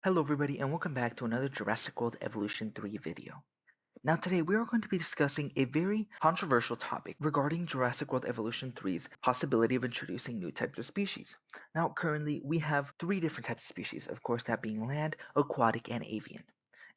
Hello everybody and welcome back to another Jurassic World Evolution 3 video. Now today we are going to be discussing a very controversial topic regarding Jurassic World Evolution 3's possibility of introducing new types of species. Now currently we have three different types of species, of course that being land, aquatic, and avian.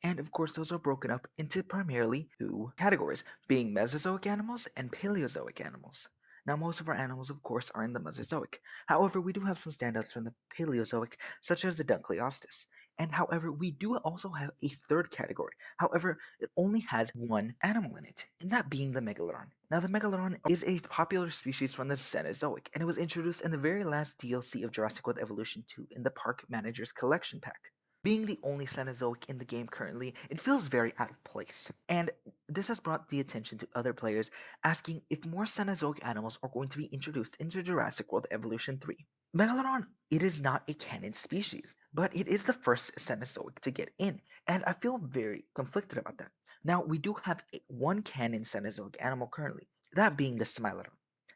And of course those are broken up into primarily two categories, being Mesozoic animals and Paleozoic animals. Now most of our animals of course are in the Mesozoic. However, we do have some standouts from the Paleozoic, such as the Dunkleosteus. And however, we do also have a third category. However, it only has one animal in it, and that being the megalodon. Now, the megalodon is a popular species from the Cenozoic, and it was introduced in the very last DLC of Jurassic World Evolution 2 in the Park Manager's Collection Pack. Being the only Cenozoic in the game currently, it feels very out of place. And this has brought the attention to other players asking if more Cenozoic animals are going to be introduced into Jurassic World Evolution 3. Megalodon, it is not a canon species, but it is the first Cenozoic to get in, and I feel very conflicted about that. Now, we do have one canon Cenozoic animal currently, that being the Smilodon.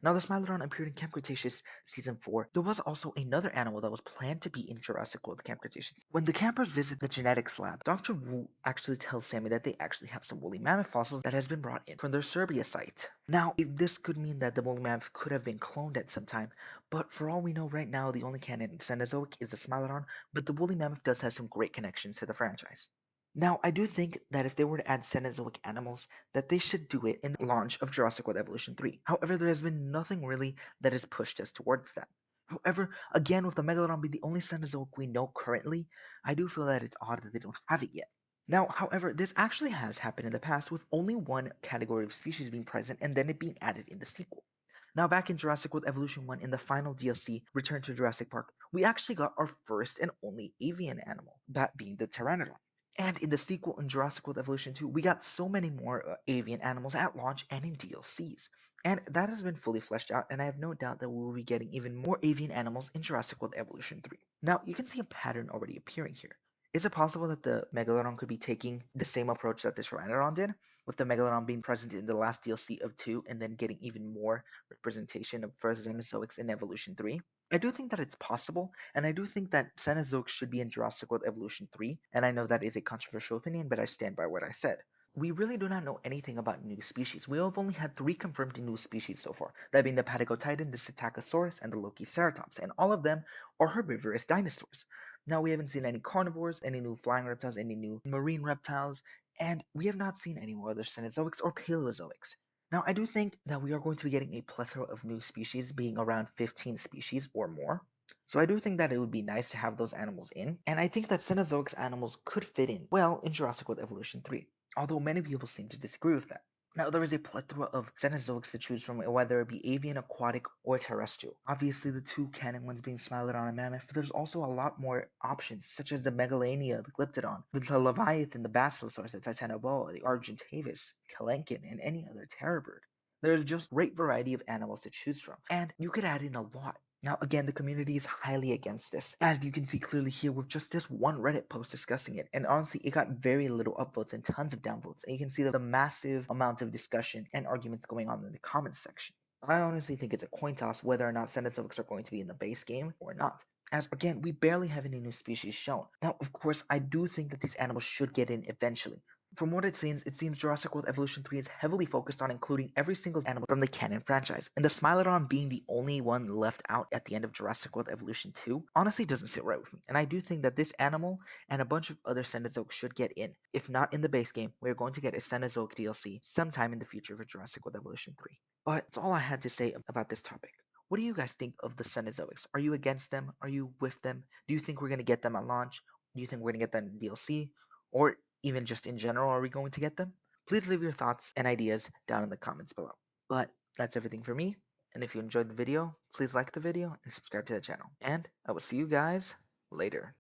Now, the Smilodon appeared in Camp Cretaceous Season 4. There was also another animal that was planned to be in Jurassic World Camp Cretaceous. When the campers visit the genetics lab, Dr. Wu actually tells Sammy that they actually have some woolly mammoth fossils that has been brought in from their Serbia site. Now, if this could mean that the woolly mammoth could have been cloned at some time, but for all we know right now, the only canon Cenozoic is the Smilodon, but the woolly mammoth does have some great connections to the franchise. Now, I do think that if they were to add Cenozoic animals, that they should do it in the launch of Jurassic World Evolution 3. However, there has been nothing really that has pushed us towards that. However, again, with the Megalodon being the only Cenozoic we know currently, I do feel that it's odd that they don't have it yet. Now, however, this actually has happened in the past with only one category of species being present and then it being added in the sequel. Now, back in Jurassic World Evolution 1 in the final DLC, Return to Jurassic Park, we actually got our first and only avian animal, that being the Pteranodon. And in the sequel in Jurassic World Evolution 2, we got so many more avian animals at launch and in DLCs. And that has been fully fleshed out, and I have no doubt that we will be getting even more avian animals in Jurassic World Evolution 3. Now, you can see a pattern already appearing here. Is it possible that the Megalodon could be taking the same approach that the Pteranodon did, with the Megalodon being present in the last DLC of 2 and then getting even more representation of first Cenozoics in Evolution 3? I do think that it's possible, and I do think that Cenozoics should be in Jurassic World Evolution 3, and I know that is a controversial opinion, but I stand by what I said. We really do not know anything about new species. We have only had 3 confirmed new species so far, that being the Patagotitan, the Psittacosaurus, and the Lokiceratops, and all of them are herbivorous dinosaurs. Now, we haven't seen any carnivores, any new flying reptiles, any new marine reptiles, and we have not seen any more other Cenozoics or Paleozoics. Now, I do think that we are going to be getting a plethora of new species, being around 15 species or more. So I do think that it would be nice to have those animals in, and I think that Cenozoics animals could fit in well in Jurassic World Evolution 3, although many people seem to disagree with that. Now, there is a plethora of Cenozoics to choose from, whether it be avian, aquatic, or terrestrial. Obviously, the two canon ones being Smilodon and Mammoth, but there's also a lot more options, such as the Megalania, the Glyptodon, the Leviathan, the Basilosaurus, the Titanoboa, the Argentavis, Kelenkin, and any other terror bird. There's just great variety of animals to choose from, and you could add in a lot. Now, again, the community is highly against this, as you can see clearly here with just this one Reddit post discussing it, and honestly, it got very little upvotes and tons of downvotes, and you can see the massive amount of discussion and arguments going on in the comments section. I honestly think it's a coin toss whether or not Cenozoics are going to be in the base game or not, as again, we barely have any new species shown. Now, of course, I do think that these animals should get in eventually. From what it seems Jurassic World Evolution 3 is heavily focused on including every single animal from the canon franchise, and the Smilodon being the only one left out at the end of Jurassic World Evolution 2 honestly doesn't sit right with me, and I do think that this animal and a bunch of other Cenozoics should get in. If not in the base game, we're going to get a Cenozoic DLC sometime in the future for Jurassic World Evolution 3. But that's all I had to say about this topic. What do you guys think of the Cenozoics? Are you against them? Are you with them? Do you think we're going to get them at launch? Do you think we're going to get them in DLC? Or even just in general, are we going to get them? Please leave your thoughts and ideas down in the comments below. But that's everything for me. And if you enjoyed the video, please like the video and subscribe to the channel. And I will see you guys later.